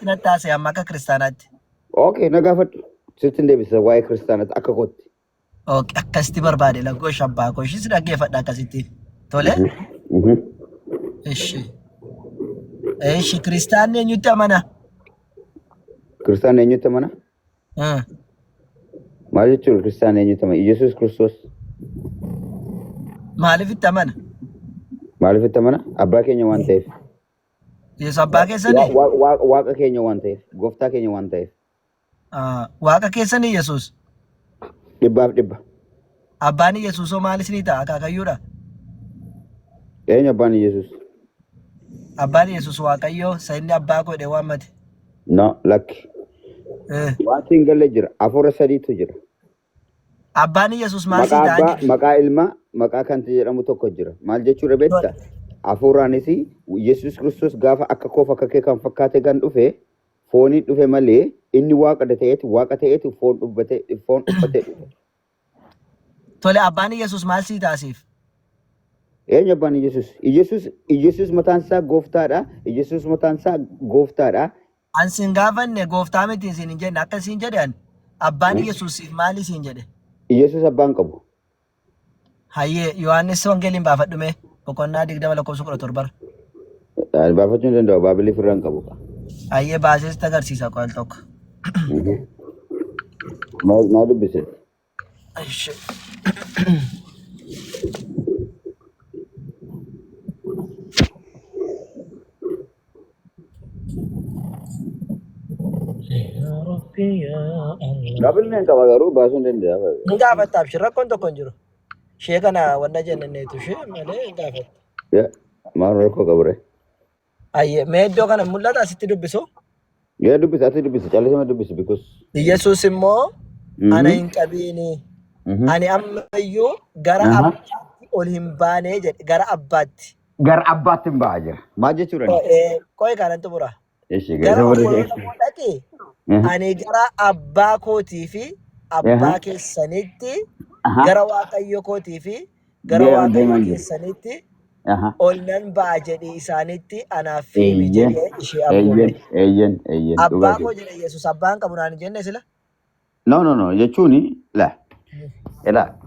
Nattaase amma akka kiristaanaatti. Okay, nagaafadhu. Sittin deebisa waa'ee kiristaanatti akka kootti. Okay, akkasitti barbaade laggoo shabbaa koo ishis dhaggeeffadha akkasitti. Tole? Ishi kiristaanni eenyutti amana? Kiristaanni eenyutti amana? Maal jechuudha kiristaanni eenyutti amana? Yesuus Kiristoos. Maaliifitti amana? Maaliifitti amana? Abbaa keenya waan ta'eef. Yesu abbaa keessanii? Waaqa keenya waan ta'eef. Gooftaa keenya waan ta'eef. Waaqa keessanii Yesuus? Dhibbaaf dhibba. Abbaan Yesuusoo maalis ni ta'a akaakayyuudha? Eenyu abbaan Yesuus? Abbaan Yesuus Waaqayyoo isa inni abbaa godhe waammate. No, lakki. Wanti hin galle jira. Hafuura sadiitu jira. Abbaan Yesuus maal si ta'a? Maqaa ilmaa maqaa kan jedhamu tokko jira. Maal jechuudha beektaa? Hafuuraanis Yesuus Kiristoos gaafa akka koof akka kee kan fakkaate kan dhufe foonii dhufe malee inni waaqa ta'eetu foon uffatee dhufe. Tole abbaan Yesuus maal si taasiif? Eenyu abbaan Yesuus? Yesuus mataan isaa gooftaadha. Yesuus mataan isaa gooftaadha. Ansin gaafanne gooftaa miti isin hin jenne akkasiin jedhan abbaan Yesuusiif maal isin jedhe? Yesuus abbaan qabu. Hayyee Yohaannis Wangeeliin baafadhume boqonnaa 20:17. Baafachuu hin danda'u baabilii firraan qabu. Hayyee baasees agarsiisa qo'al tokko. Maal dubbise? Baabiliin qaba garuu baasuu hin danda'u. Hin gaafattaaf rakkoon tokko hin jiru. Shee kana wanna jennanneetu shee malee hin gaafatta. Maal rakkoo qabure? Hayyee mee iddoo kana mul'ata asitti dubbisu? Dubbisa ati dubbisa callisama dubbisa because. Yesuus immoo ana hin qabiini. Ani ammayyuu gara abbaatti ol hin baanee jedhe gara abbaatti. Gara abbaatti hin ba'aa jira. Maal jechuudha? Qo'ee kanatti bura. Gara abbaatti ani gara abbaa kootii fi abbaa keessanitti gara waaqayyo kootii fi gara waaqayyo keessanitti ol nan ba'a jedhe isaanitti anaaf himi jedhee ishee abboome. Abbaa koo jedhe Yesuus abbaan qabu naan jenne sila? No jechuuni la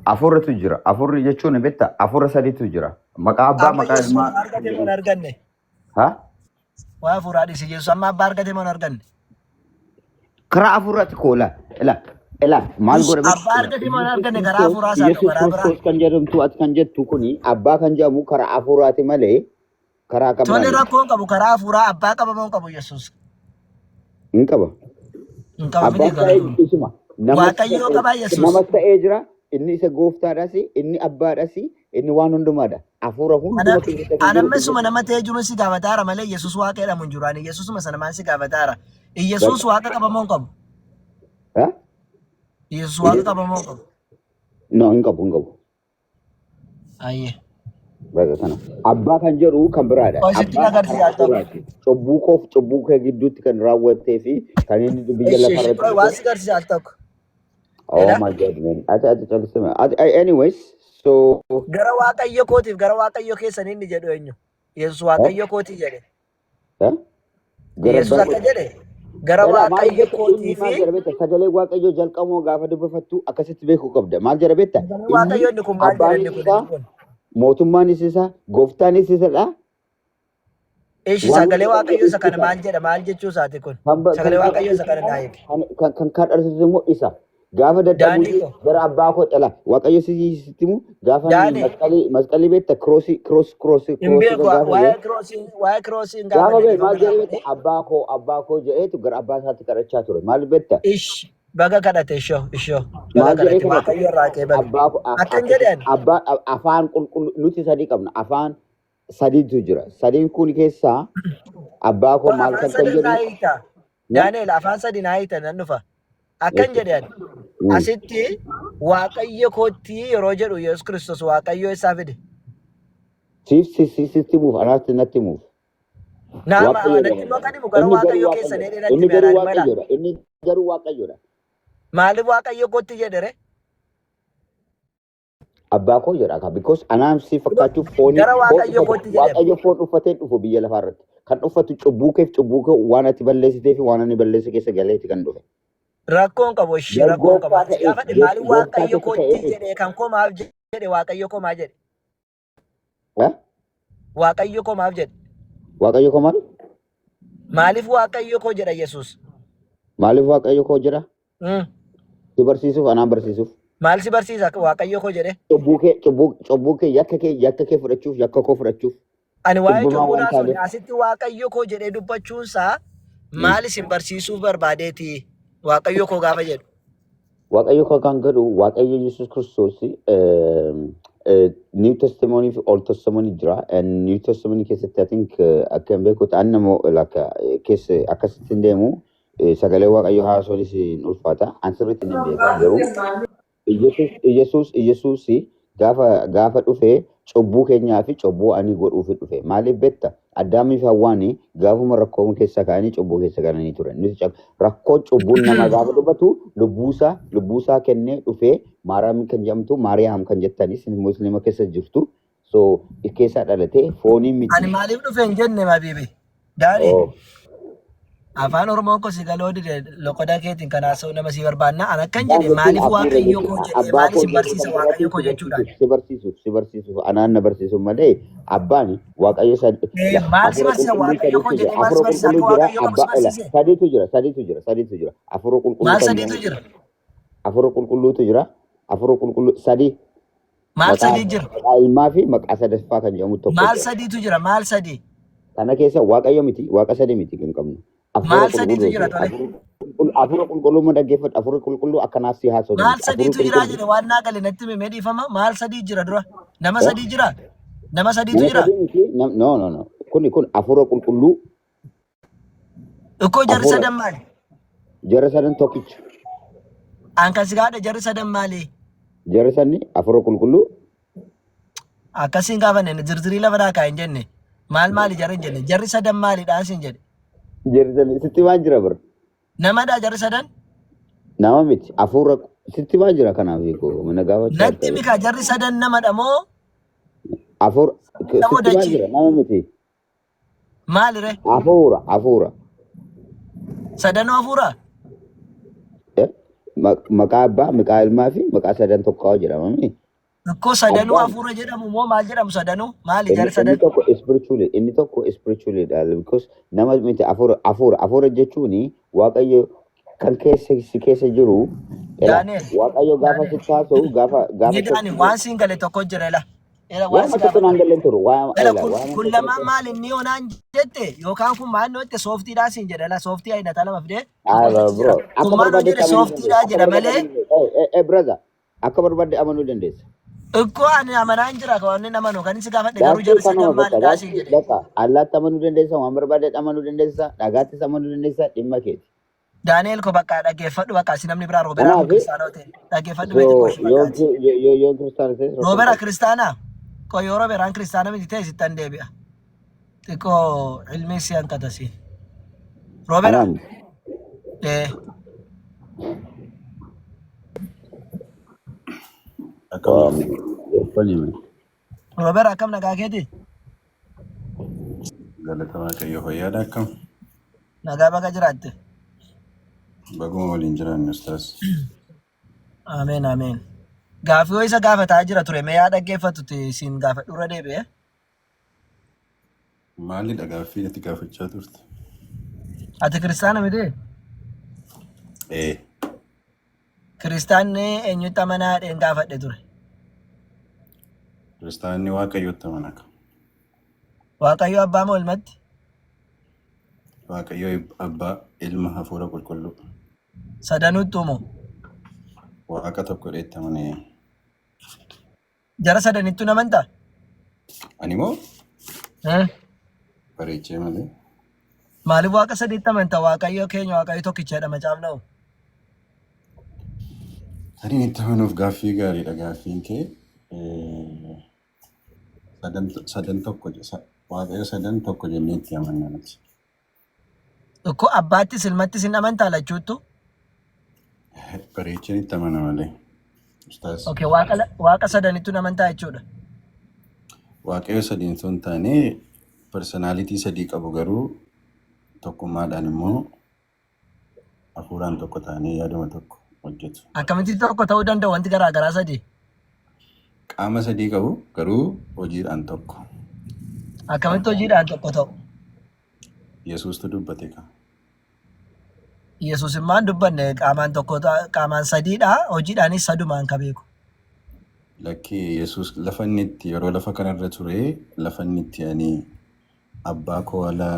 afurritu jira. Afurri jechuun beektaa afurra sadiitu jira. Maqaa abbaa maqaa ilmaa. Amma argate moo arganne? Waa afuraa dhisi Yesuus amma abbaa argate moo arganne? Karaa afurratti koola maal godhe abbaa argate moo arganne karaa afuraa isaa karaa biraa. Yesuus kan jedhamtu ati kan jettu kuni abbaa kan jedhamu karaa afuraati malee karaa qabaa. Tole rakkoon qabu karaa afuraa abbaa qaba moo qabu Yesuus? Hin qaba. Hin qaba miti garuu. Waaqayyoo qaba Yesuus. Nama ta'ee jira. Inni isa gooftaadhaas, inni abbaadhaas, inni waan hundumaadha. Hafuura hundumaa keessatti. Anammesuma nama ta'ee jiru si gaafataara malee Yesuus waaqa jedhamu hin jiru. Ani Yesuusuma sana maal si gaafataara? Yesuus waaqa qaba moo hin qabu? Yesuus waaqa qaba moo hin qabu? No, hin qabu. Ayyee. Baga kana. Abbaa kan jedhu kan biraadha. Qo'isitti agarsiisaa ta'u. Cubbuu kee gidduutti kan raawwattee fi kan inni biyya lafarratti. Waan si agarsiisaa ta'u. Oh my God, man. Anyways, so. Gara waaqayyo kootiif gara waaqayyo keessanii inni jedhu eenyu? Yesuus waaqayyo kootii jedhe. Yesuus akka jedhe gara waaqayyo kootii fi. Sagalee waaqayyo jalqamoo gaafa dubbifattu akkasitti beekuu qabda. Maal jedha beektaa? Waaqayyo inni kun maal jedha inni kun? Mootummaanis isa, gooftaanis isadha. Sagalee waaqayyo isa kana maal jedha? Maal jechuu isaati kun? Sagalee waaqayyo isa kana naa eegi. Kan kadhatu immoo isa. Gaafa dadhabuu gara abbaa koo dhala waaqayyo sitti himu gaafa masqalii beekta kiroosii. Waa'ee kiroosii gaafa beekta abbaa koo jedheetu gara abbaa isaatti kadhachaa ture maal beekta. Baga kadhate ishoo. Baga kadhate waaqayyo irraa qeebale. Akkan jedhan. Afaan qulqulluu nuti sadii qabna. Afaan sadiitu jira. Sadiin kun keessaa abbaa koo maal kan jedhu. Daaneel afaan sadii naa hiitan nan dhufa. Akkan jedhan asitti waaqayyo kootti yeroo jedhu Yesuus Kiristoos waaqayyo isaa fide. Sitti muuf anaatti natti muuf. Nama natti maqaan himu gara waaqayyo keessa dheedheeratti meeraan mala. Inni garuu waaqayyoodha. Maaliif waaqayyo kootti jedhere? abbaa koo jedha ka because anaan si fakkaachuu foonii Gara Waaqayyo kootti jedhama. Waaqayyo foon uffatee dhufu biyya lafaa irratti kan uffatu cubbuu kee waan ati balleessitee fi waan ani balleesse keessa galeeti kan dhufe. Rakkoon qabu ishee rakkoon qabu. Gaafa maali Waaqayyo kootti jedhee kan koo maaf jedhe Waaqayyo koo maaf jedhe? Waaqayyo koo maaf jedhe? Waaqayyo koo maal? Maaliif Waaqayyo koo jedha Yesuus? Maaliif Waaqayyo koo jedha? Si barsiisuuf anaan barsiisuuf. Maal si barsiisa Waaqayyo koo jedhe? Cubbuu kee yakka kee fudhachuuf yakka koo fudhachuuf. Ani waa'ee cubbuudhaa sun asitti Waaqayyo koo jedhee dubbachuunsaa maal isin barsiisuuf barbaadeeti Waaqayyo koo gaafa jedhu? Waaqayyo koo kan jedhu Waaqayyo Yesuus Kiristoos New Testimony fi Old Testimony jira. And New Testimony keessatti I think akka hin beekutti annamoo keessa akkasitti hin deemu sagalee Waaqayyo haasoonis hin ulfaata. Ansirritti hin beekaa garuu Yesuus gaafa dhufee cubbuu keenyaa fi cubbuu ani godhuuf dhufe. Maaliif betta Addaamii fi Hawwaan gaafuma rakkoo keessa ka'anii cubbuu keessa galanii turan. Rakkoo cubbuun nama gaafa dubbatu lubbuusaa kennee dhufee Maariyaam kan jedhamtu Maariyaam kan jettanis Musliima keessa jirtu. So keessaa dhalatee fooniin miti. Ani maaliif dhufe hin jenne mabiibi? Daani. Afaan Oromoon ko si galoo dide loqoda keetiin kan haasa'u nama si barbaanna. An akkan jedhe maaliif Waaqayyo koo jedhe maaliif si barsiisa Waaqayyo koo jechuudha. Si barsiisuuf anaan na barsiisuuf malee abbaan Waaqayyo maal si barsiisa Waaqayyo koo jedhe maal si barsiisa akka Waaqayyo koo si barsiise? Sadiitu jira. Afur qulqulluu. Maal sadiitu jira? Afur qulqulluutu jira. Afur qulqulluu sadii. Maal sadii jira? Ilmaa fi maqaa sadaffaa kan jedhamu tokko. Maal sadiitu jira? Maal sadii? Kana keessa Waaqayyo miti, Waaqa sadii miti kan qabnu. Maal sadiitu jira tole? Afur qulqulluu ma dhaggeeffatu afur qulqulluu akkanaaf si haasa'u. Maal sadiitu jira jedhe waan naa gale natti himee dhiifama. Maal sadii jira dura? Nama sadii jira? Nama sadiitu jira? No. Kun afur qulqulluu. Ikkoo jarri sadan maali? Jarri sadan tokkicha. An kan si gaadha jarri sadan maali? Jarri sanni afur qulqulluu. Akkasiin gaafanne zirzirii lafa daakaa hin jenne. Maali jarri hin jenne? Jarri sadan maalidhaan sin jedhe? Jarri sadan sitti waan jira bira. Namadhaa jarri sadan? Nama miti afur sitti waan jira kanaaf mana gaafachuu. Natti mika jarri sadan namadha moo? Afur sitti waan jira nama miti. Maalire? Afuura. Sadanoo afuura? Maqaa abbaa, maqaa ilmaa fi maqaa sadan tokko jedhama. Ikkoo sadanuu afuura jedhamu moo maal jedhamu sadanuu? Maali jarri sadan? Inni tokko spiritually because nama miti afuura jechuun Waaqayyo kan keessa jiru. Waaqayyo gaafa si taasa'u gaafa. Midhaani waan siin gale tokko jira la. Waan tokko naan galeen turu. Kun lamaan maali inni onaan jette yookaan kun maannoo itti sooftiidhaa siin jedha la sooftii ayinata lama fidee. Kun maannoo jedhe sooftiidhaa jedha malee. Brother akka barbaadde amanuu dandeessa. Ikkoo ani amanaan jira kan inni amanuu kan inni gaafadhe garuu jarri sadan maalidhaa siin jedhe. Allaatti amanuu dandeessa waan barbaadde amanuu dandeessa dhagaattis amanuu dandeessa dhimma keeti. Daani'el ko bakka dhaggeeffadhu bakka si namni biraa Rooberaa kiristaanaa ta'e dhaggeeffadhu beektu koshi bakkaati. Yoo kiristaana ta'e. Rooberaa kiristaanaa ko yoo Rooberaan kiristaana miti ta'e sittan deebi'a. Xiqqoo ilmi si hanqata siin. Rooberaa. Rooberaa akkam nagaa keeti? Galata Waaqayyo fayyaadha akkam? Nagaa baga jiraatte. Baguma waliin jiraannu ustaas. Ameen. Gaaffii yoo isa gaafataa jira ture mee yaa dhaggeeffatu siin gaafadhu irra deebi'e? Maalidha gaaffii ati gaafachaa turte? Ati kiristaana miti? Kiristaanni eenyutti amanaa dheen gaafadhe ture? Kiristaanni Waaqayyotti amanaka. Waaqayyo abbaa moo ilmatti? Waaqayyo abbaa ilma hafuura qulqulluu. Sadanuutti moo? Waaqa tokko dheetti amanee. Jara sadanittu namantaa? Ani moo? Bareechee malee. Maaliif waaqa sadiitti amantaa? Waaqayyo keenya Waaqayyo tokkicha jedhama caafna'u. Ani itti amanuuf gaaffii gaariidha gaaffiin kee. Sadan tokko Waaqayyo sadan tokko jennee itti amanna nuti. Ikkoo abbaattis ilmattis hin amantaa lachuuttu? Bareecheen itti amana malee. Ustaas. Okay, waaqa sadaniitu namantaa jechuudha. Waaqayyo sadiin sun taanee personaalitii sadii qabu garuu tokkummaadhaan immoo hafuuraan tokko taanee yaaduma tokko hojjetu. Akkamitti tokko ta'uu danda'u wanti garaagaraa sadii? Qaama sadii qabu garuu hojiidhaan tokko. Akkamitti hojiidhaan tokko ta'u? Yesuustu dubbate ka. Yesuus immaan dubbanne qaamaan sadiidha hojiidhaanis sadumaan ka beeku. Lakkii Yesuus lafa inni itti yeroo lafa kanarra ture lafa inni itti ani abbaa koo ala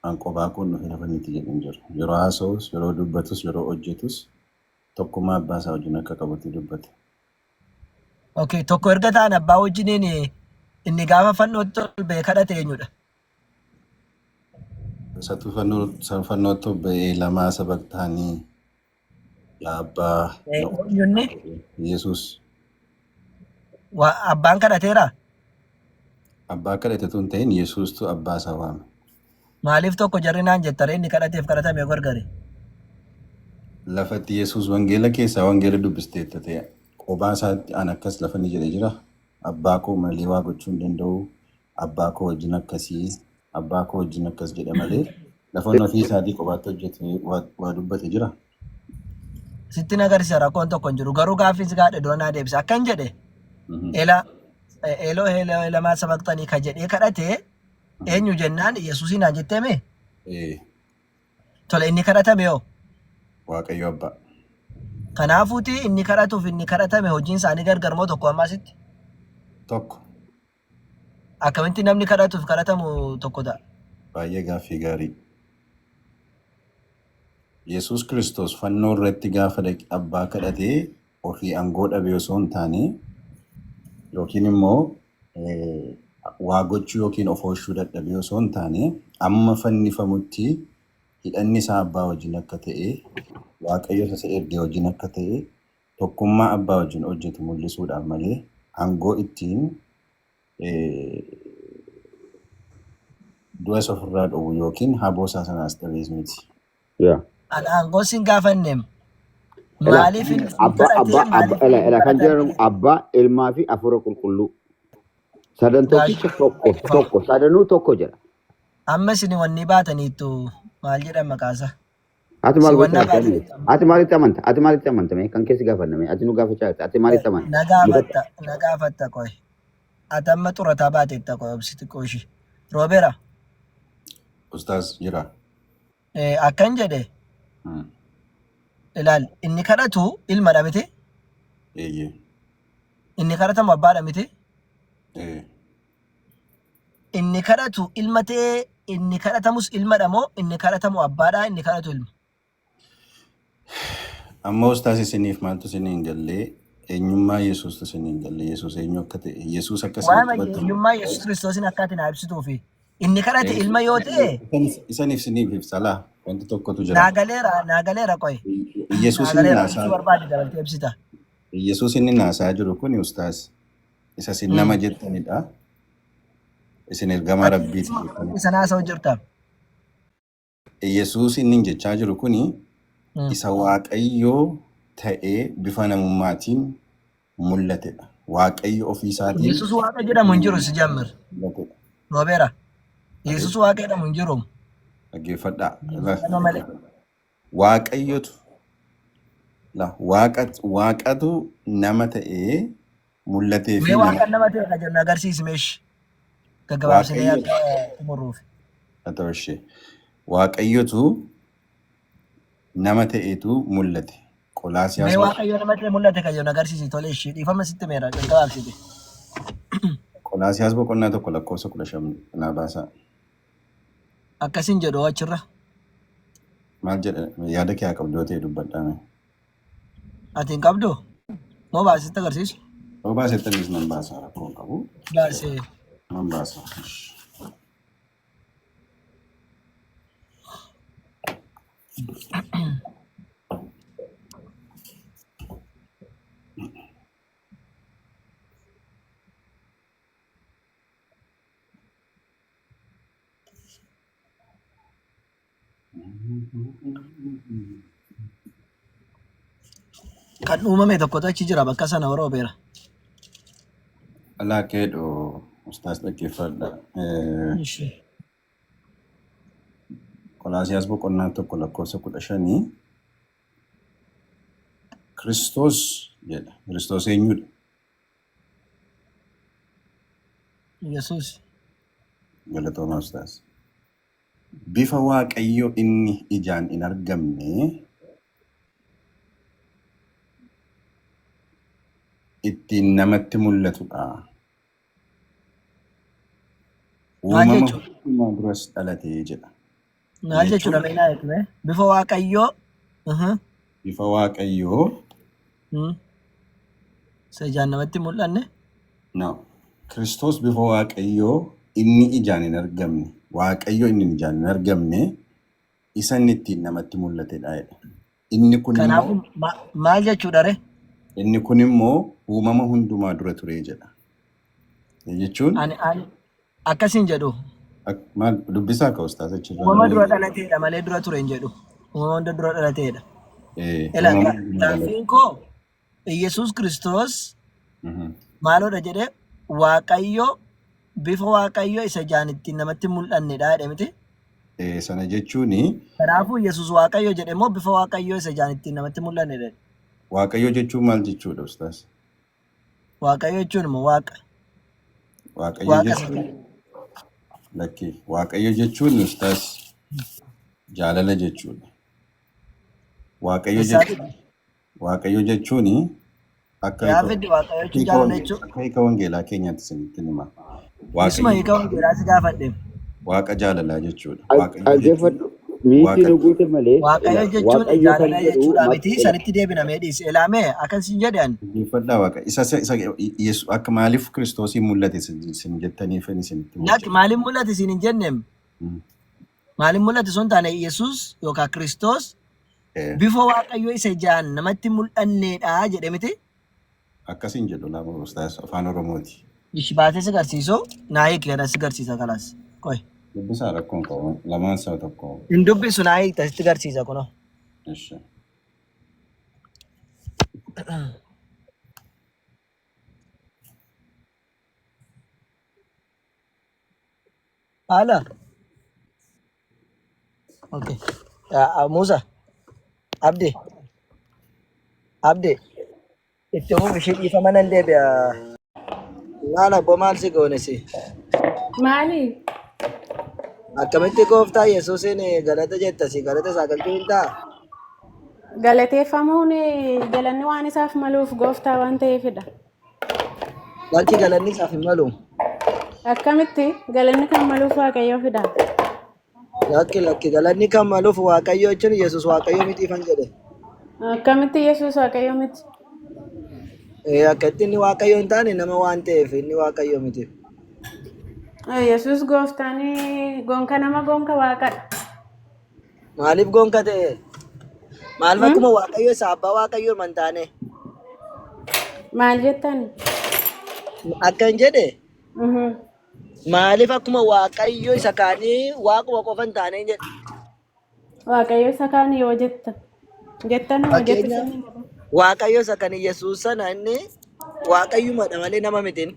anqobaa kun dhufe lafa inni itti jedhan jiru. Yeroo haasa'us, yeroo dubbatus, yeroo hojjetus tokkummaa abbaa isaa wajjin akka qabutti dubbate. Okay, tokko erga ta'an abbaa wajjiniin inni gaafa fannootti ol ba'e kadhate eenyudha? Isatu fannootti ol ba'ee lamaa sabaqtaanii yaa abbaa Eenyunni Yesuus. Abbaan kadhateera? Abbaa kadhate tun ta'in Yesuustu abbaa isaa waame. Maaliif tokko jarrinaan jettare inni kadhateef kadhatame gargari? Lafatti Yesuus wangeela keessaa wangeela dubbisteetta ta'e qophaa isaatti an akkas lafa ni jedhe jira. Abbaa koo malee waa gochuu hin danda'u. Abbaa koo wajjin akkasii, abbaa koo wajjin akkas jedhe malee lafa ofii isaatii qophaatti hojjete waa dubbate jira. Sitti agarsiisa rakkoon tokko hin jiru. Garuu gaaffiin gaadhe dura naa deebisa. Akkan jedhe eeloo lamaa sabaqtanii ka jedhee kadhate eenyu jennaan Yesuusiin haa jetteeme? Tole inni kadhatame hoo? Waaqayyo abbaa. Kanaafuuti inni kadhatuuf inni kadhatame hojiin isaanii gargar moo tokko ammaasitti? Tokko. Akkamitti namni kadhatuuf kadhatamu tokko ta'a? Baay'ee gaaffii gaarii. Yesuus Kiristoos fannoo irratti gaafa abbaa kadhatee ofii aangoo dhabe osoo hin taane yookiin immoo waa gochuu yookiin of oolchuu dadhabee osoo hin taane amma fannifamutti hidhanni isaa abbaa wajjin akka ta'e waaqayyo isa ergee wajjin akka ta'e tokkummaa abbaa wajjin hojjetu mul'isuudhaaf malee aangoo ittiin du'a isa ofirraa dhowwu yookiin haboo isaa sanaas dhabees miti. Aangoo sin gaafanneem. Maaliif kan jedhamu abbaa ilmaa fi hafuura qulqulluu sadan tokkicha tokko sadanuu tokko jedha. Amma isin wanni baataniittu maal jedhan maqaasa? Ati maalitti amanta? Ati maalitti amanta? Kan keessi gaafanname ati nu gaafachaa jirta. Ati maalitti amanta? Na gaafatta qoy. Ati amma xurataa baateetta qoy obsiti qooshi. Roobeera. Ustaas jira. Akkan jedhe. Ilaal inni kadhatu ilma dha miti? Inni kadhatamu abbaadha miti? Inni kadhatu ilma ta'ee inni kadhatamus ilmadha moo inni kadhatamu abbaadha inni kadhatu ilma? Amma ustaas isiniif maaltu isin hin gallee eenyummaa Yesuustu isin hin gallee Yesuus eenyu akka ta'e Yesuus akka isin qabatu. Eenyummaa Yesuus Kiristoosin akka ati naa ibsituufi inni kadhate ilma yoo ta'e isaniif isiniif ibsalaa wanti tokkotu jira. Naagaleera qoy. Yesuus inni naasaa barbaade dabaltee ibsita. Yesuus inni naasaa jiru kun ustaas isa isin nama jettanidha. Isin ergamaa rabbiiti. Isa naasaa jirta. Yesuus inni jechaa jiru kuni isa waaqayyoo ta'ee bifa namummaatiin mul'atedha. Waaqayyo ofii isaatiin. Yesuus waaqa jedhamu hin jiru si jammir. Roobeera. Yesuus waaqa jedhamu hin jiru. Dhaggeeffadhaa. Waaqatu nama ta'ee mul'atee fi mee waaqa nama ta'e ka jennu agarsiisi meeshi. Gaggabaabsinee akka xumuruuf. Haa ta'u ishee. Waaqayyotu nama ta'eetu mul'ate. Qolaasiyaas. Mee waaqayyo nama ta'e mul'ate ka jennu agarsiisi tole ishee dhiifama sitti meera gaggabaabsite. Qolaasiyaas boqonnaa tokko lakkoofsa 15 naa baasaa. Akkasin jedhu achirra. Maal jedha yaada kee haa qabdu yoo ta'e dubbadhaame. Ati hin qabdu? Moo baasitti agarsiisu? Yoo baasetti anis nan baasa rakkoo hin qabu. Baasee. Nan baasa. Kan uumame tokkotu achi jira bakka sana warra obeera. Alaa keedhoo ustaas dhaggeeffadha. Qolaasiyaas boqonnaa tokko lakkoofsa 15 Kiristoos jedha. Kiristoos eenyudha? Yesuus. Galatooma ustaas. Bifa Waaqayyo inni ijaan hin argamne ittiin namatti mul'atudha. Uumama hundumaa duras dhalatee jedha. Maal jechuudha meeshaa jechuudha? Bifa Waaqayyoo. Bifa Waaqayyoo. Isa ijaan namatti mul'anne? No. Kiristoos bifa Waaqayyoo inni ijaan hin argamne. Waaqayyo inni ijaan hin argamne isa inni ittiin namatti mul'atedha. Inni kun kanaafuu maal jechuudha ree? Inni kun immoo uumama hundumaa dura ture jedha. Jechuun ani akkasiin jedhu. Maal dubbisaa ka ustaas achirraa? Uumama dura dhalateedha malee dura ture hin jedhu. Uumama hunda dura dhalateedha. Gaafiin koo Yesuus Kiristoos maaloodha jedhee Waaqayyo bifa Waaqayyo isa ijaan ittiin namatti mul'annedha jedhe miti? Sana jechuun kanaafuu Yesuus Waaqayyo jedhe moo bifa Waaqayyo isa ijaan ittiin namatti mul'annedha? Waaqayyo jechuun maal jechuudha ustaas? Waaqayyo jechuun immoo Waaqa. Waaqayyo jechuun ustaas jaalala jechuudha. Waaqayyo jechuun akka hiika wangeelaa keenyaatti isinitti hima. Waaqa jaalalaa jechuudha. Waaqayyo jechuun jaalala jechuudha miti sanitti deebinamee dhiise. Ilaamee akkasiin jedhan. Dhiifadhaa Waaqa. Isa akka maaliif Kiristoosiin mul'ate isin jettaniif isinitti mul'ate. Maaliif mul'ate isin hin jenneem? Maaliif mul'ate sun taane Yesuus yookaan Kiristoos bifa Waaqayyoo isa ijaan namatti mul'annedha jedhe miti? Akkasiin jedhu laama ustaas afaan Oromooti. Ishi baatee si garsiisoo naa hiikee si garsiisa kalaas. Qoy. Dubbisaa rakkoon qabu lamaan isaa tokko. Hin dubbisu naa hiikta sitti garsiisa kunoo. Ishi. Haala. Okay. Musa. Abdi. Itti fufi ishee dhiifama nan deebi'a. Laala abboo maal si goone si? Maali? Akkamitti gooftaa Yesuusiin galata jetta si galata isaa galchuu hin ta'a? Galateeffamuun galanni waan isaaf maluuf gooftaa waan ta'eefidha. Wanti galanni isaaf hin malu? Akkamitti galanni kan maluuf Waaqayyoo fida? Lakki galanni kan maluuf Waaqayyoo jechuun Yesuus Waaqayyoo miti ifan jedhe. Akkamitti Yesuus Waaqayyoo miti? Akkatti inni Waaqayyoo hin taane nama waan ta'eef inni Waaqayyoo miti. Yesuus gooftaan gonka nama gonka Waaqadha. Maaliif gonka ta'e? Maaliif akkuma Waaqayyoo isa abbaa Waaqayyoo man taane? Maal jettani? Akka hin jedhe? Maaliif akkuma Waaqayyoo isa kaanii Waaquma qofa hin taane hin jedhe? Waaqayyoo isa kaanii yoo jettan hoo jettan. Waaqayyo isa kan Yesuus sana inni Waaqayyumadha malee nama mitiin.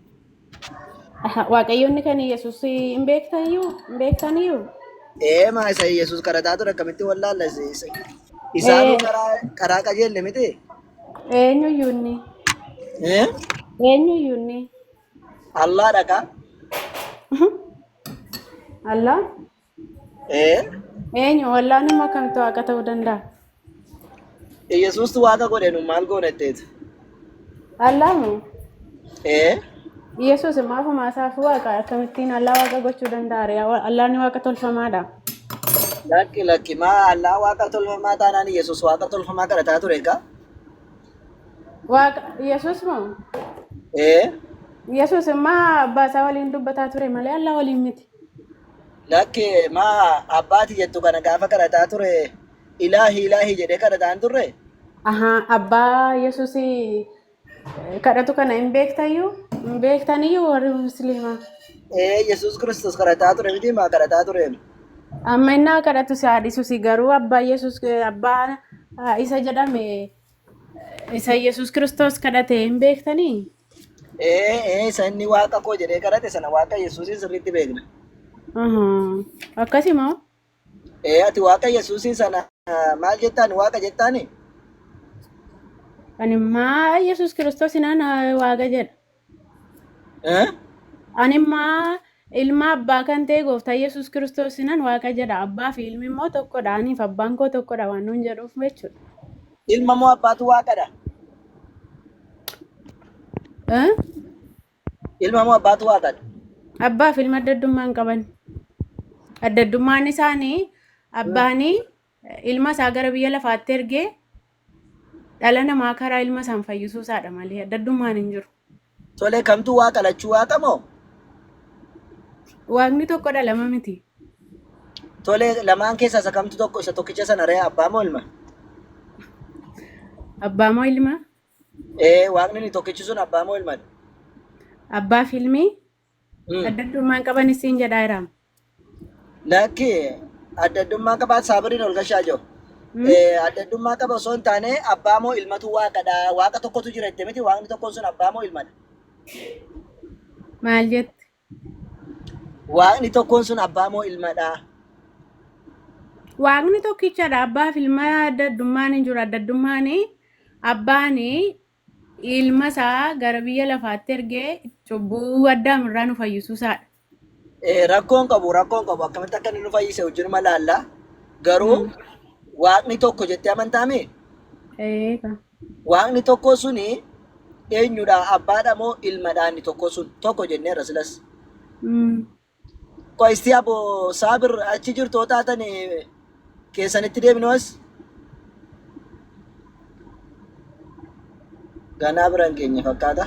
Waaqayyoonni kan Yesuus hin beektaniyyuu? Maa isa Yesuus kadhataa ture akkamitti wallaallas isaanuu karaa qajeelle miti? Eenyuyyuunni? Allah dhaqa? Allah? Eenyu wallaan immoo akkamitti Waaqa ta'uu danda'a? Yesuustu Waaqa godhenu maal goonetteeti? Allaamu? Yesuus maafuma isaaf Waaqa akkamittiin Allah Waaqa gochuu danda'a? Allaan Waaqa tolfamaadha. Lakki maa Allah Waaqa tolfamaa taanaan Yesuus Waaqa tolfamaa kadhataa ture egaa? Waaqa Yesuus moo? Yesuus maa abbaa isaa waliin dubbataa ture malee Allah waliin miti. Lakki maa abbaati jettu kana gaafa kadhataa ture ilaahi jedhee kadhataan turre? Abbaa Yesuus kadhatu kana hin beektaniyyuu warri musliimaa? Yesuus Kiristoos kadhataa ture miti maa kadhataa ture? Amma innaa kadhatu si haadhisuus garuu abbaa Yesuus abbaa isa jedhame isa Yesuus Kiristoos kadhate hin beektanii? Sanni waaqa koo jedhee kadhate sana waaqa Yesuusin sirriitti beekna. Akkasii moo? Ati waaqa Yesuusin sana maal jettaan waaqa jettaani? Ani maa Yesuus Kiristoos naan waaqa jedha. Ani maa ilma abbaa kan ta'e gooftaa Yesuus Kiristoos naan waaqa jedha. Abbaa fi ilmi immoo tokkodha. Aniif abbaan koo tokkodha waan nuun jedhuuf jechuudha. Ilma moo abbaatu waaqadha? Ilma moo abbaatu waaqadha? Abbaa fi ilma addaddummaa hin qaban. Addaddummaan isaanii abbaanii ilma isaa gara biyya lafaatti ergee dhala namaa karaa ilma isaan fayyisuu isaadha malee addaddummaan hin jiru. Tolee kamtu waaqa lachuu waaqa moo? Waaqni tokkodha lama miti. Tolee lamaan keessaa isa kamtu tokko isa tokkicha sana ree abbaa moo ilma? Abbaa moo ilma? Waaqni ni tokkichi sun abbaa moo ilma? Abbaa fi ilmi addaddummaan qaban isiin jedhaa jiraam. Lakki addaddummaa qabaa saabiriin ol gashaa jiru. Addaddummaa qaba osoo hin taane abbaa moo ilmatu waaqadha. Waaqa tokkotu jira itti miti waaqni tokkoon sun abbaa moo ilmadha. Maal jette? Waaqni tokkoon sun abbaa moo ilmadha. Waaqni tokkichadha. Abbaa fi ilma addaddummaan hin jiru. Addaddummaan abbaan ilma isaa gara biyya lafaatti ergee cubbuu addaam irraa nu fayyisuu isaadha. Rakkoon qabu akkamitti akka inni nu fayyise wajjinuma laalla. Garuu waaqni tokko jettee amantaami? Waaqni tokko suni eenyudha? Abbaadha moo ilmadha inni tokko sun? Tokko jenneerra silas. Qo'istii aboo saabir achi jirtoo taatan keessanitti deemnuus? Ganaa biraan keenya fakkaata.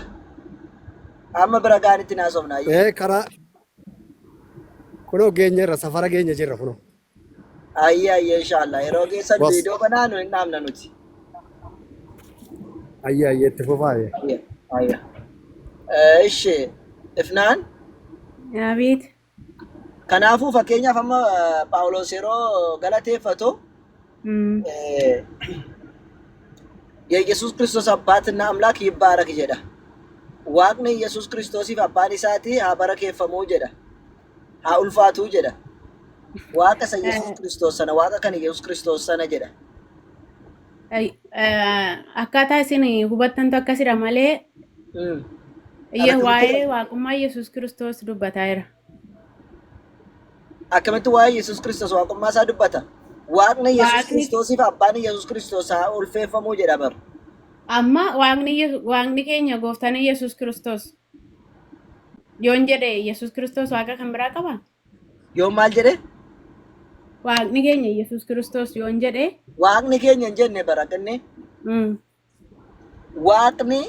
Amma bira gaanitti naasofnaa. Karaa kunoo geenyerra safara geenya jirra kunoo. Ayya inshallah yeroo geessan viidiyoo banaanu hin dhaamna nuti. Ayya itti fufaa. Ayya. Ishi ifnaan. Abiit. Kanaafuu fakkeenyaaf amma Phaawulos yeroo galateeffatu የኢየሱስ ክርስቶስ አባትና አምላክ ይባረክ ጀዳ ዋቅነ ኢየሱስ ክርስቶሲፍ አባን ኢሳቲ ሀበረኬፈሙ ጀዳ ሀኡልፋቱ ጀዳ ዋቀ ሰ ኢየሱስ ክርስቶስ ሰነ ዋቀ ከን ኢየሱስ ክርስቶስ ሰነ ጀዳ akkaataa isin hubattantu akkasidha malee waa'ee waaqummaa Yesuus Kiristoos dubbataa jira. Akkamitti waa'ee Yesuus Kiristoos waaqummaa isaa dubbata? Waaqni Yesuus Kiristoosiif abbaan Yesuus Kiristoos haa ulfeeffamuu jedha bar. Amma waaqni keenya gooftaan Yesuus Kiristoos yoon jedhe Yesuus Kiristoos waaqa kan biraa qaba? Yoon maal jedhe? Waaqni keenya Yesuus Kiristoos yoon jedhe? Waaqni keenya hin jenne bara kenne. Waaqni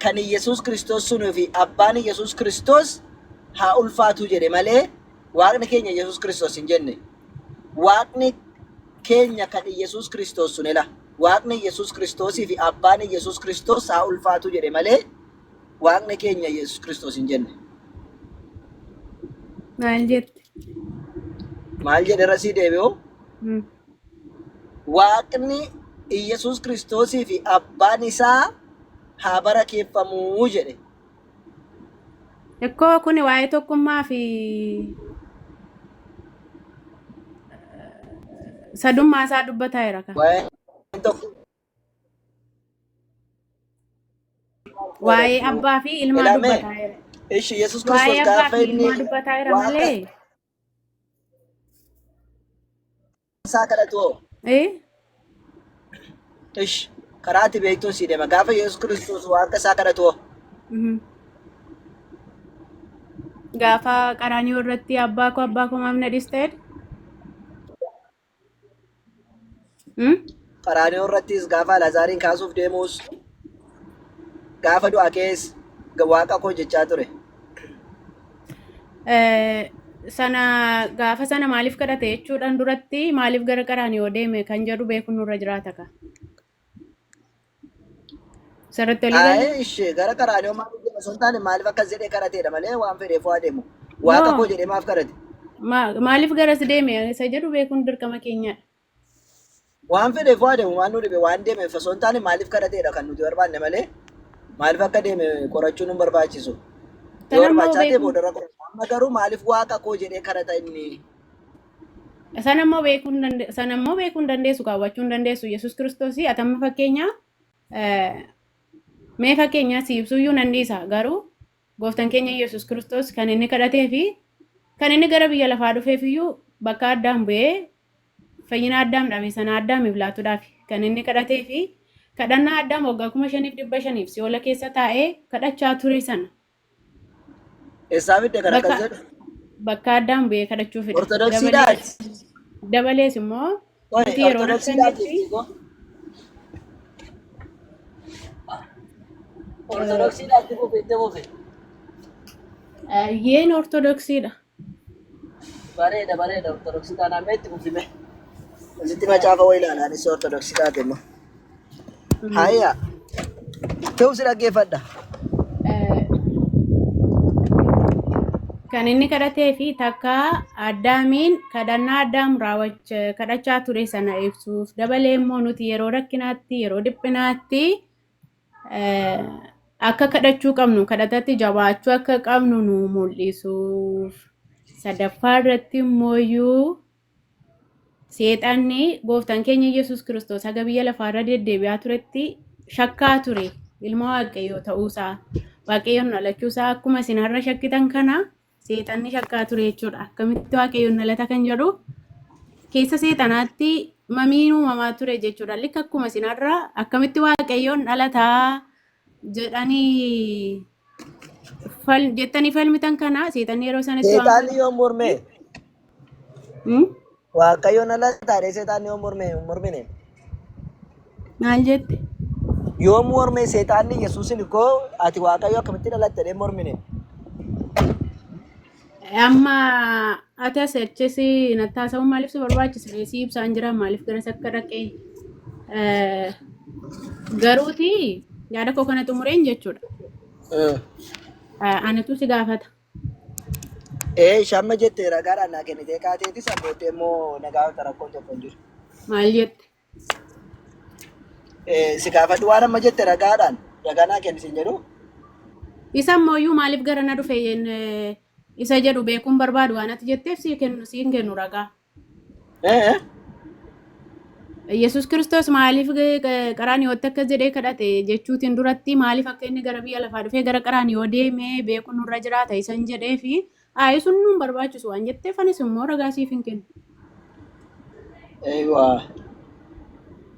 kan Yesuus Kiristoos sunuu fi abbaan Yesuus Kiristoos haa ulfaatu jedhe malee waaqni keenya Yesuus Kiristoos hin jenne. Waaqni keenya kan Yesuus Kiristoos sunela. Waaqni Yesuus Kiristoosii fi abbaan Yesuus Kiristoos haa ulfaatu jedhe malee waaqni keenya Yesuus Kiristoos hin jenne. Maal jette? Maal jedhe rasii deebi'oo? Waaqni Yesuus Kiristoosii fi abbaan isaa haa barakeeffamuu jedhe. Ekkoo kuni waa'ee tokkummaa fi sadummaa isaa dubbataa jira kan. Waa'ee abbaa fi ilmaa dubbataa jira. Ishi Yesuus Kiristoos gaafa inni ilmaa dubbataa jira malee. Isaa kadhatu. Ishi karaatti beektuun si deema gaafa Yesuus Kiristoos waaqa isaa kadhatu. Gaafa qaraanii irratti abbaa koo maaf na dhiisteedha? Qaraanii irrattis gaafa Lazaariin kaasuuf deemus gaafa du'a keessa waaqa koo jechaa ture. Sana gaafa sana maaliif kadhate jechuudhaan duratti maaliif gara qaraanii yoo deeme kan jedhu beekuun nurra jiraata ka. Sarratti olii galee. Ishee gara qaraanii maaliif deeme osoo hin taane maaliif akkas jedhee kadhateedha malee waan fedheef waa deemu. Waaqa koo jedhee maaf kadhate? Maaliif garas deeme isa jedhu beekuun dirqama keenyadha. Waan fedheef waa deemu waan nu dhibe waan deemeef osoo hin taane maaliif kadhateedha kan nuti barbaanne malee maaliif akka deeme qorachuun hin barbaachisu. Yoo barbaachisaa ta'e boodarra qoratu. Amma garuu maaliif waaqa koo jedhee kadhata inni. Sanammoo beekuu hin dandeessu kaawwachuu hin dandeessu Yesuus Kiristoos atamma fakkeenya mee fakkeenya si ibsuyyuu nan dhiisa garuu gooftaan keenya Yesuus Kiristoos kan inni kadhatee fi kan inni gara biyya lafaa dhufeefiyyuu bakka addaan bu'ee fayyina addaam dhabe sana addaamiif laatuudhaaf kan inni kadhatee fi kadhannaa addaam waggaa 5,500 Si'oola keessa taa'ee kadhachaa ture sana. Eessaa fidde kan akkas jedhu? Bakka addaan bu'ee kadhachuu fide. Ortodoksiidhaati. Dabalees immoo nuti yeroo Ortodoksiidhaatti buufe. Yeen ortodoksiidha. Bareeda ortodoksiidhaan amma itti buufime. Asitti macaafa wayii ilaalaanis ortodoksiidhaati immoo. Hayya. Ta'us dhaggeeffadha. Kan inni kadhatee fi takka addaamiin kadhannaa addaam kadhachaa ture sana ibsuuf dabalee immoo nuti yeroo rakkinaatti yeroo dhiphinaatti akka kadhachuu qabnu kadhatatti jabaachuu akka qabnu nu mul'isuuf sadaffaa irratti immooyyuu seexanni gooftaan keenya Yesuus Kiristoos haga biyya lafaarra deddeebi'aa turetti shakkaa ture ilma waaqayyoo ta'uusaa waaqayyoon dhalachuusaa akkuma isin har'a shakkitan kana seexanni shakkaa ture jechuudha. Akkamitti waaqayyoon dhalata kan jedhu keessa seexanaatti mamiin uumamaa ture jechuudha. Likka akkuma isin har'a akkamitti waaqayyoon dhalataa jedhanii jettanii falmitan kana seexanni yeroo sanatti seexanni yoo morme waaqayyoon dhalataadhe seexanni yoo mormine maal jette? Yoo morme seexanni Yesuusin koo ati waaqayyo akkamitti dhalattee mormine? Amma ati as achisi nattaasa'uu maaliif si barbaachisa? Reesii ibsaan jira maaliif garas akka dhaqee garuuti yaada koo kana xumureen jechuudha. Anitu si gaafata. Shamma jettee ragaadhaan naa kennitee kaateetis abboottee immoo na gaafata rakkoon tokko hin jiru. Maal jette? Si gaafadhu waan amma jette ragaadhaan ragaa naa kennisin jedhu. Isa ammoo maaliif gara na dhufe isa jedhu beekuun barbaadu waan ati jetteef siin kennu ragaa. Yesuus Kiristoos maaliif qaraaniyooti akkas jedhee kadhate jechuutiin duratti maaliif akka inni gara biyya lafaa dhufee gara qaraaniyoo deemee beekuun nurra jiraata isan jedhee fi sun nuun barbaachisu waan jetteef anis immoo ragaa siif hin kennu.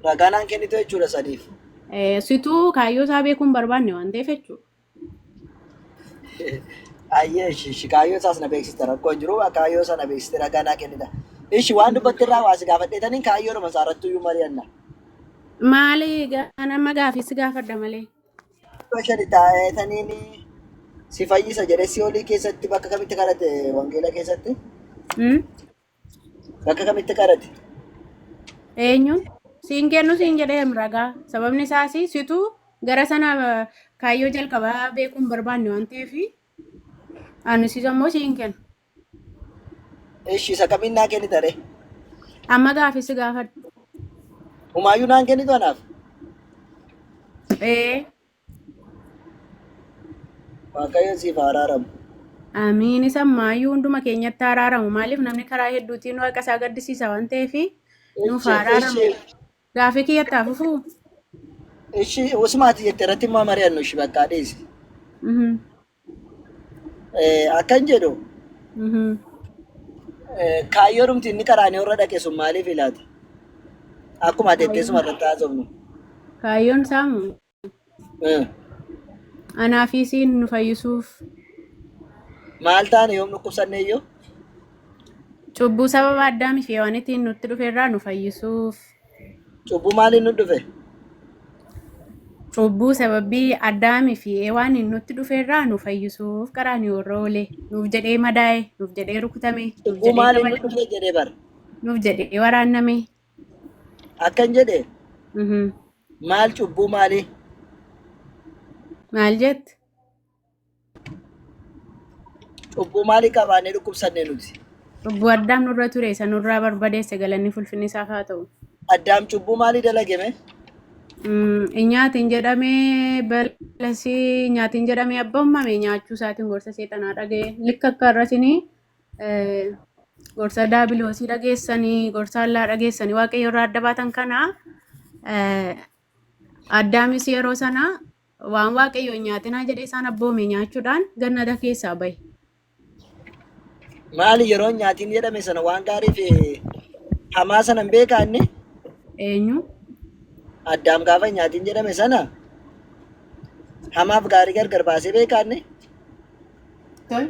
Ragaa naan kennitu jechuudha sadiif. Situu kaayyoo isaa beekuun barbaanne waan ta'eef jechuudha. Ayyee kaayyoo isaas na beeksiste rakkoo hin jiru kaayyoo sana beeksiste ragaa naa kennita. Ishi waan dubbatti irraa waasi gaafadheetaniin kaayyoodhuma isaarrattuu iyyuu mari'anna. Maali nama gaafis gaafadha malee. Shadi taa'etaniin si fayyisa jedhee Si'oolii keessatti bakka kamitti kadhate wangeela keessatti? Bakka kamitti kadhate? Eenyuun? Siin kennu siin jedhee ragaa sababni isaas situu gara sana kaayyoo jalqabaa beekuun barbaanne waan ta'eef anis immoo siin kennu. Isa kamiin naa kennita ree? Amma gaafis gaafadhu. Humaayyuu naan kennitu anaaf? Waaqayyo siif araaramu. Amiin isa maayyuu hunduma keenyatti araaramu maaliif namni karaa hedduutiin waaqa isaa gaddisiisa waan ta'eef nuuf araaramu. Gaafii kiyyattaaf ufuu? Usumaati jettee irratti immoo mari'annu ishi bakka dhiisi. Akkan jedhu kaayyoo dhumti inni qaraanii irra dhaqe sun maaliif ilaati? Akkuma teessuma irratti haasofnu. Kaayyoon saamu anaa fi isiin nu fayyisuuf. Maal taane yoom dhukkubsanne iyyuu? Cubbuu sababa addaamii fi waan ittiin nutti dhufeerraa nu fayyisuuf. Cubbuu maaliin nu dhufe? Cubbuu sababii addaamii fi waan nutti dhufeerraa nu fayyisuuf qaraanii warra oole nuuf jedhee madaa'e nuuf jedhee rukutame Cubbuu maaliin nu dhufe jedhee bara? nuuf jedhee waraanname. Akkan jedhe maal cubbuu maalii? Maal jette? Cubbuu maalii qabaannee dhukkubsanne nuti? Cubbuu addaam nurra ture isa nurraa barbadeesse galanni fulfinni isaaf haa ta'u. Addaam cubbuu maalii dalagame? Nyaatiin jedhamee ballasii nyaatiin jedhamee abboomame nyaachuu isaatiin gorsa seexanaa dhaga'e likka akka irratinii gorsa daabiloosii dhageessanii gorsa allaa dhageessanii waaqayyo irraa adda baatan kana addaamis yeroo sana waan waaqayyo nyaatinaa jedhee isaan abboome nyaachuudhaan gannada keessaa bahe. Maali yeroo nyaatiin jedhame sana waan gaarii fi hamaa sana hin beekaanne? Eenyu? Addaam gaafa nyaatiin jedhame sana hamaaf gaarii gargar baasee beekaanne? Tol?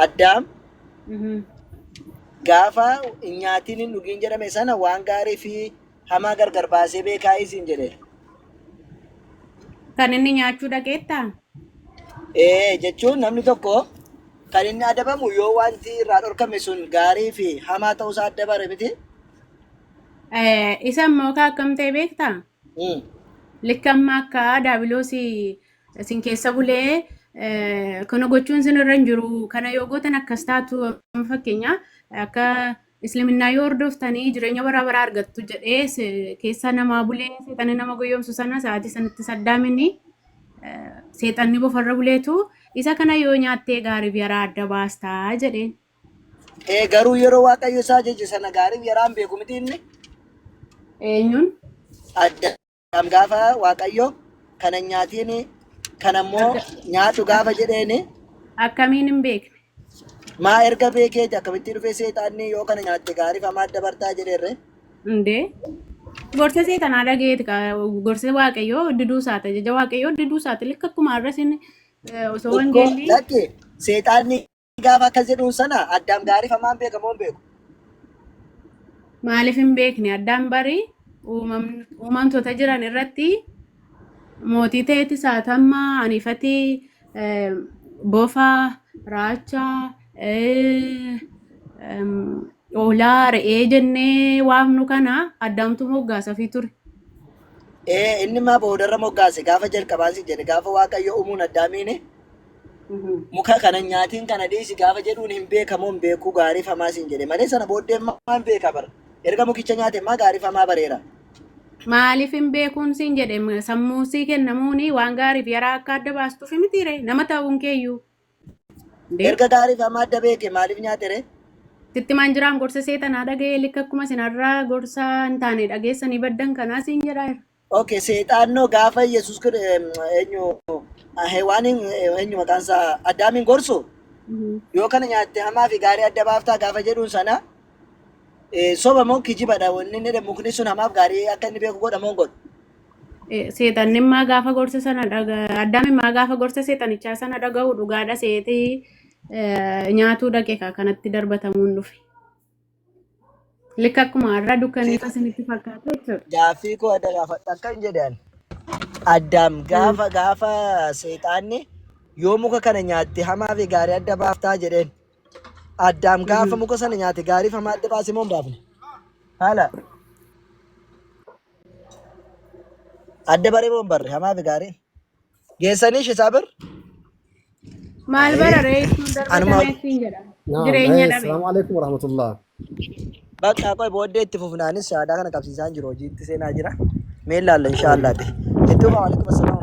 Addaam gaafa nyaatiin hin dhugiin jedhame sana waan gaarii fi hamaa gargar baasee beekaa isin jedhe. Kan inni nyaachuu dhaqeettaa? Jechuun namni tokko kan inni adabamu yoo wanti irraa dhorkame sun gaarii fi hamaa ta'uusaa adda bare miti. Isa immoo akkam ta'e beektaa? Likka amma akka daabiloosii isin keessa bulee kana gochuun sin irra hin jiru. Kana yoo gootan akkas taatu fakkeenya akka islaminaa yoo hordoftanii jireenya bara baraa argattu jedhee keessa namaa bulee seexanni nama goyoomsu sana sa'aatii sanatti saddaamini seexanni bofarra buleetu isa kana yoo nyaattee gaarii fi yaraa adda baastaa jedheen. Garuu yeroo waaqayyo isaa jeche sana gaarii fi yaraan beeku miti inni. Eenyuun? Addaam gaafa waaqayyo kana nyaatiin kanammoo nyaatu gaafa jedheeni. Akkamiin hin beekne? Maa erga beekeeti akkamitti dhufee seexanni yoo kana nyaatte gaarii fi hamaa adda bartaa jedheerre? Indee gorsa seexanaa dhageeti gorsa waaqayyoo diduu isaati ajaja waaqayyoo diduu isaati likka akkuma arrasin osoo wangeelli. Lakki seexanni gaafa akkas jedhuun sana addaam gaarii fi hamaan beekamoo hin beeku. Maaliif hin beekne addaan barii uumamtoota jiran irratti mootii ta'etti saatamma aniifati bofaa raachaa oolaa re'ee jennee waamnu kana addaamtu moggaasafii ture. Inni maa boodarra moggaase gaafa jalqabaansi jedhe gaafa waaqayyo uumuun addaamiin muka kana nyaatiin kana dhiisi gaafa jedhuun hin beekamoo hin beekuu gaarii fi hamaa siin jedhe malee sana booddee maan beeka bara. Erga mukicha nyaate maa gaarii fi hamaa bareera. Maaliif hin beekuun siin jedhe sammuu sii kennamuuni waan gaarii fi yaraa akka adda baastuuf mitiire nama ta'uun keeyyuu. Erga gaarii fi hamaa adda beeke maaliif nyaatere? Sitti maan jiraan gorsa seexanaa dhaga'ee likka akkuma sinarraa gorsa hin taane dhageessanii baddan kanaa siin jedhaa. Okay, seexaannoo gaafa Yesuus eenyu heewwaaniin eenyu maqaan isaa Addaamiin gorsu yoo kana nyaatte hamaa fi gaarii adda baaftaa gaafa jedhuun sana soba moo kijibadha wanni inni mukni sun hamaaf gaarii akka inni beeku godha moo godhu. Seexanni maa gaafa gorsa sana Addaamiin maa gaafa gorsa seexanichaa sana dhaga'u dhugaadha seetii nyaatuu dhaqe kanatti darbatamuun dhufe. Likka akkuma har'a dukkanii isinitti fakkaatu jechuudha. Gaaffii koo adda gaafadha akka hin jedhan. Addaam gaafa seexaanni yoo muka kana nyaatte hamaa fi gaarii adda baaftaa jedheen. Addaam gaafa muka sana nyaate gaarii fi hamaa adda baase moo hin baafne? Haala. Adda baree moo hin barre hamaa fi gaarii? Geessanii shisaa bir? Maal bararee ittiin darbatame ittiin jedha. Jireenya dhabe. Assalamu alaikum warahmatullah. Bakka qoy booddee itti fufnaanis shaadaa kana qabsiisaan jiru hojiitti seenaa jira. Mee ilaalla inshaallah ta'e. Itti wa alaikum assalam.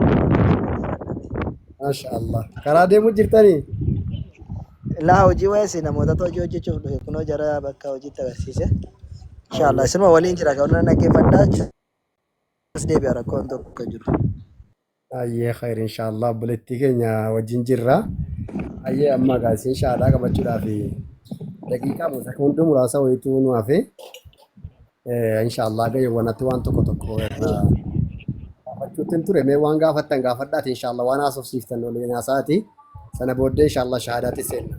Mashaallah. Karaa deemu jirtanii? Laa hojii wayii namoota hojii hojjechuuf dhufe kunoo jara bakka hojiitti agarsiise. Inshaallah isinuma waliin jira kan nama dhaggeeffadhaa. As deebi'a rakkoon tokko jiru. Ayyee khair inshaallah buletti keenya wajjin jirra. Ayyee amma gaasiin shaadaa qabachuudhaaf daqiiqaa sekoondii muraasa wayituu nu hafe inshaallah gayyoowwanatti waan tokko tokko gaafachuutti ture mee waan gaafattan gaafadhaati inshaallah waan haasofsiiftan oleenaa isaati sana booddee inshaallah shahaadaatti seenna.